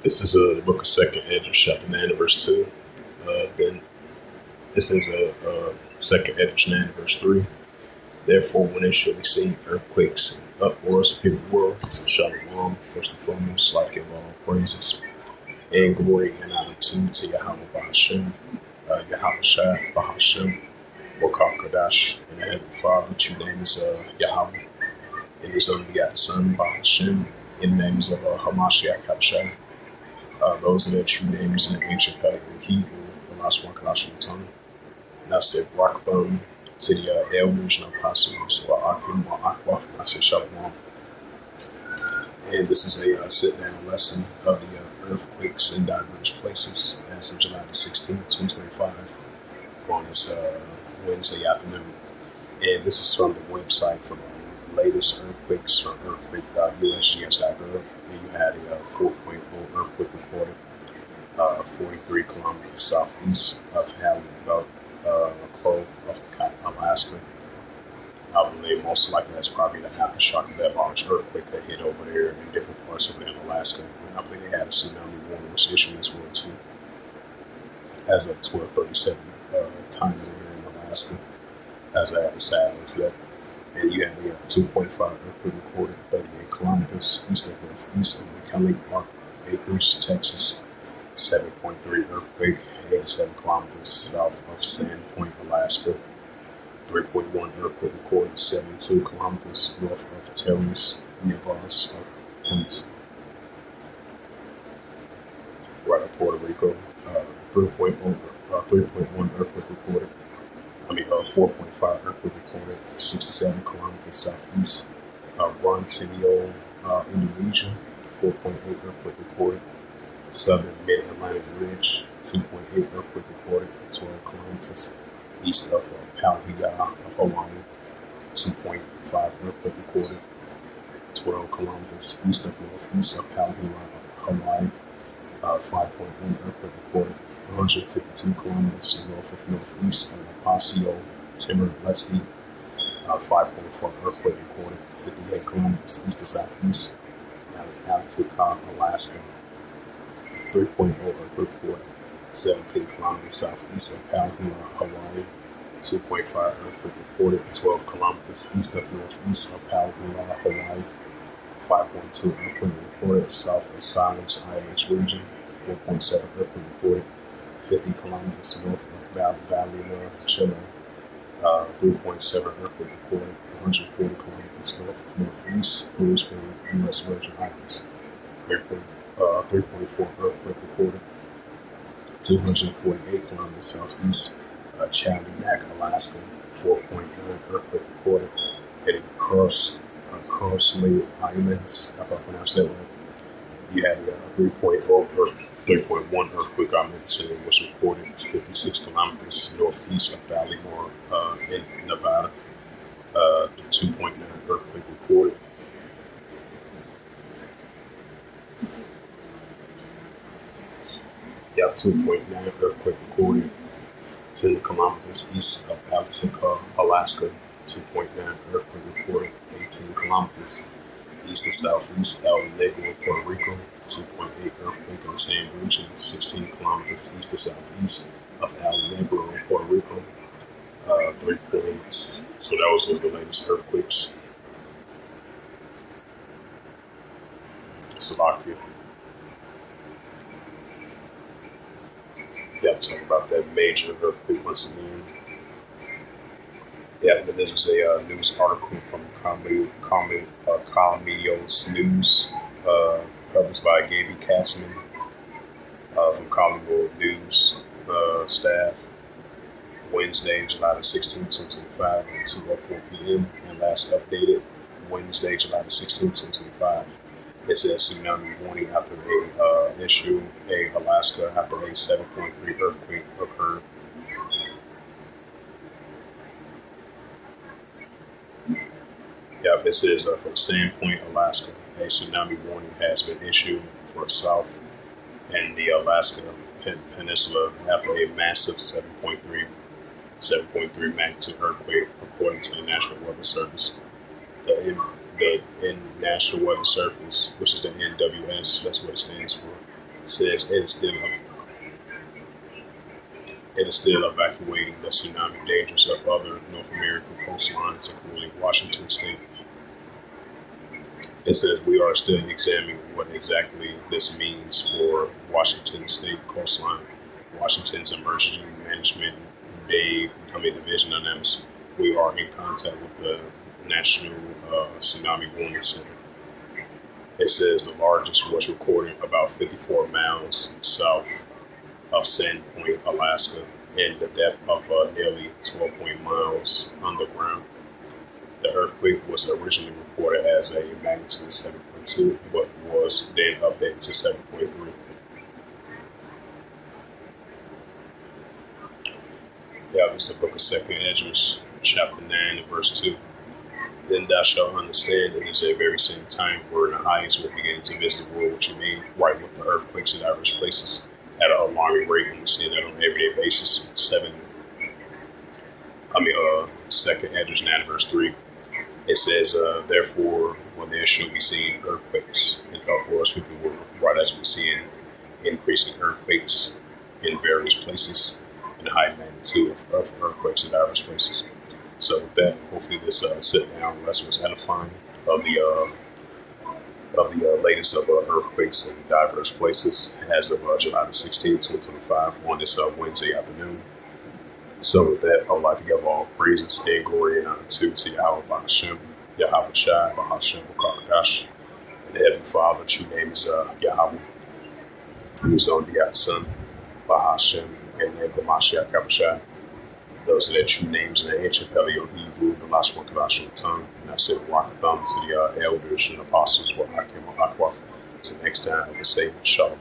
This is the book of Second Ezra, chapter 9, and verse 2. Then this is Second Ezra 9, and verse 3. Therefore, when there shall be seen earthquakes and uproars of the world, Shalom, first and foremost, like give all praises and glory and honor to Yahweh Bahashem, Yahweh Shai Bahashem, Wakar Kadash, and the Heavenly Father. True name is Yahweh, and His only begotten Son Bahashem, in the names of Hamashiach Habashai. Those are their true names in the ancient Pelican Hebrew, the last one Kadash tongue. And I said, Rockbone to the elders and apostles, or Akim or Akwaf, and I said, Shalom. And this is a sit-down lesson of the earthquakes in diverse places as of July the 16th, 2025, on this Wednesday afternoon. And this is from the website for the latest earthquakes from earthquake.usgs.gov. And you had a 4.0 earthquake recorded 43 kilometers southeast of Halliburton, Clove of Alaska. I believe most likely that's probably the aftershock of that large earthquake that hit over there in different parts of Alaska. And I believe they had a tsunami warning was issued as well too, as of 12:37 time over there in Alaska, as I had the silence there. And you had the 2.5 earthquake recorded 38 kilometers east of McKinley Park Acres, Texas. 7.3 earthquake 87 kilometers south of Sandpoint, Alaska. 3.1 earthquake recorded 72 kilometers north of Terrace, Nevada Point, right of Puerto Rico. 3.1 earthquake recorded. 4.5 earthquake recorded 67 kilometers southeast of Rontinio, Indonesia. 4.8 earthquake recorded southern Mid-Atlantic Ridge. 2.8 earthquake recorded 12 kilometers east of Palhia of Hawaii. 2.5 earthquake recorded 12 kilometers east of northeast of Palhia of Hawaii. 5.1 earthquake recorded 152 kilometers north of northeast of Paseo, Timor-Leste. 5.4 earthquake recorded 58 kilometers east to southeast of Altica, Alaska. 3.0 earthquake recorded 17 kilometers southeast of Palhia, Hawaii. 2.5 earthquake reported 12 kilometers east of northeast of Palhia, Hawaii. 5.2 earthquake reported south of Silence Islands region. 4.7 earthquake reported 50 kilometers north of Valley, Chile. 3.7 earthquake recorded 140 kilometers north of northeast Cruz Bay, U.S. Virgin Islands. 3.4 earthquake recorded 248 kilometers southeast Chalanak, Alaska. 4.9 earthquake recorded heading across Crossley Islands, if I pronounced that right. You had a 3.1 earthquake I mentioned was reported 56 kilometers northeast of Ballymore in Nevada. The 2.9 earthquake recorded. Yeah, 2.9 earthquake recorded 10 kilometers east of Altica, Alaska. 2.9 earthquake recorded 18 kilometers east to southeast El Negro, Puerto Rico. 2.8 earthquake in the same region, 16 kilometers east to southeast of El Negro, Puerto Rico. 3 points. So that was one of the latest earthquakes. Slovakia. Yeah, I'm talking about that major earthquake once again. Yeah, and this was a news article from Colombia's News, published by Gaby Katzman from Colombo News staff. Wednesday, July the 16th, 2025 at 2:04 p.m. and last updated Wednesday, July the 16th, 2025. It says tsunami warning after a issue in Alaska after a 7.3 earthquake occurred. Yeah, this is from Sandpoint, Alaska. A tsunami warning has been issued for South and the Alaska Peninsula after a massive 7.3 magnitude earthquake, according to the National Weather Service. The National Weather Service, which is the NWS, that's what it stands for, It says it is still evacuating the tsunami dangers of other North American coastlines, including Washington State. It says we are still examining what exactly this means for Washington State coastline. Washington's Emergency Management Division announced we are in contact with the National Tsunami Warning Center. It says the largest was recorded about 54 miles south of Sand Point, Alaska, and the depth of nearly 12 miles underground. The earthquake was originally reported as a magnitude 7.2, but was then updated to 7.3. That was the book of 2nd Ezra, chapter 9 and verse 2. Then thou shalt understand it is a very same time where the highest will begin to visit the world, which you mean, right with the earthquakes in diverse places at an alarming rate, and we see that on an everyday basis. 2nd Ezra 9 verse 3. It says, therefore, when there shall be seen earthquakes and uproars, people will, right as we see increasing earthquakes in various places, and high magnitude of earthquakes in diverse places. So with that, hopefully this sit-down lesson was edifying of the latest of earthquakes in diverse places as of July the 16th, 2025 on this Wednesday afternoon. So with that, I would like to give all praises and glory and honor to Yahweh Ba'ashem, Yahweh Shai, Ba'ashem, B'Kakadash, and the Heavenly Father. True name is Yahweh, and His own begotten Son, Ba'ashem, and the Mashiach Kabashai. Those are their true names in the ancient Paleo Hebrew, the last one Kadash on the tongue. And I said, Rakatham to the elders and apostles, what I came on Akwaf. Till next time, I will say, Shalom.